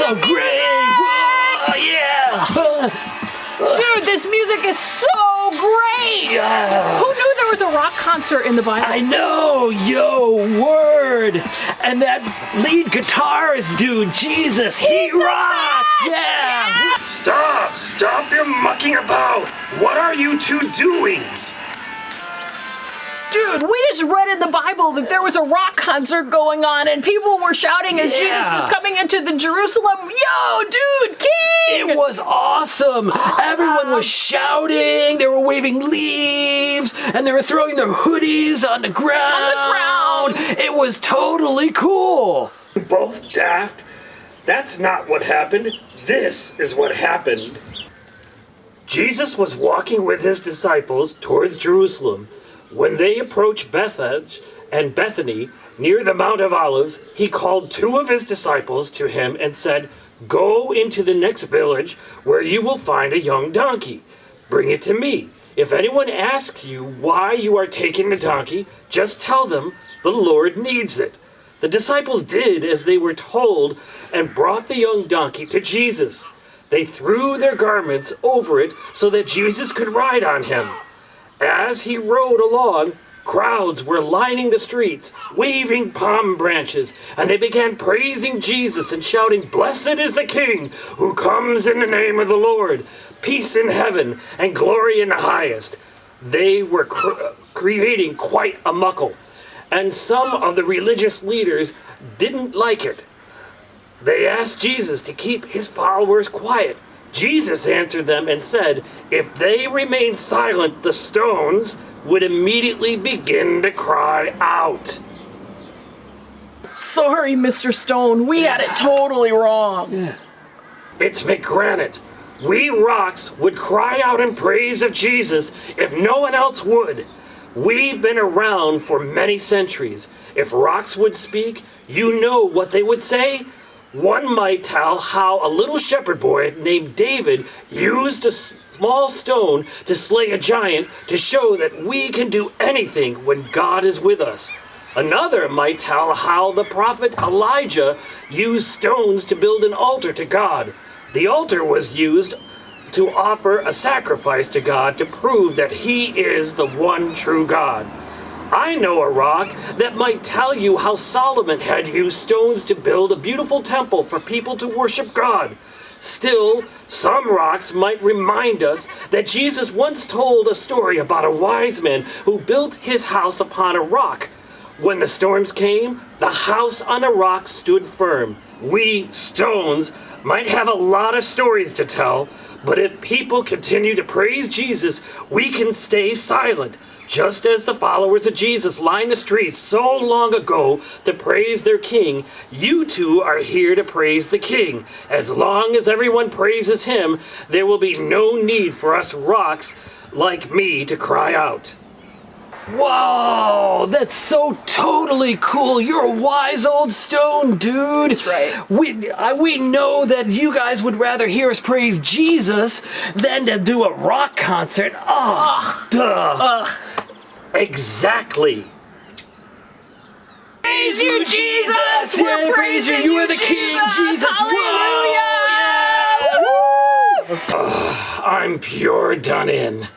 so great! Whoa, yeah! Dude, this music is so great! Yeah. Who knew there was a rock concert in the Bible? I know, yo, word! And that lead guitarist dude, Jesus, he rocks! Yeah! Stop your mucking about! What are you two doing? Dude, we just read in the Bible that there was a rock concert going on and people were shouting as Jesus was coming into the Jerusalem. Yo, dude, king! It was awesome! Everyone was shouting, they were waving leaves, and they were throwing their hoodies on the ground. It was totally cool! Both daft? That's not what happened. This is what happened. Jesus was walking with his disciples towards Jerusalem. When they approached Bethphage and Bethany near the Mount of Olives, he called two of his disciples to him and said, "Go into the next village where you will find a young donkey. Bring it to me. If anyone asks you why you are taking the donkey, just tell them the Lord needs it." The disciples did as they were told and brought the young donkey to Jesus. They threw their garments over it so that Jesus could ride on him. As he rode along, crowds were lining the streets, waving palm branches, and they began praising Jesus and shouting, "Blessed is the King who comes in the name of the Lord, peace in heaven and glory in the highest." They were creating quite a muckle, and some of the religious leaders didn't like it. They asked Jesus to keep his followers quiet. Jesus answered them and said, if they remained silent, the stones would immediately begin to cry out. Sorry, Mr. Stone, we had it totally wrong. It's McGranite. We rocks would cry out in praise of Jesus if no one else would. We've been around for many centuries. If rocks would speak, you know what they would say? One might tell how a little shepherd boy named David used a small stone to slay a giant to show that we can do anything when God is with us. Another might tell how the prophet Elijah used stones to build an altar to God. The altar was used to offer a sacrifice to God to prove that he is the one true God. I know a rock that might tell you how Solomon had used stones to build a beautiful temple for people to worship God. Still, some rocks might remind us that Jesus once told a story about a wise man who built his house upon a rock. When the storms came, the house on a rock stood firm. We stones might have a lot of stories to tell, but if people continue to praise Jesus, we can stay silent. Just as the followers of Jesus lined the streets so long ago to praise their king, you two are here to praise the king. As long as everyone praises him, there will be no need for us rocks like me to cry out. Whoa, that's so totally cool. You're a wise old stone, dude. That's right. We know that you guys would rather hear us praise Jesus than to do a rock concert. Duh. Exactly. Praise you, Jesus! We're praising you are the King, Jesus! Hallelujah! Whoa, yeah! Woo! I'm pure done in.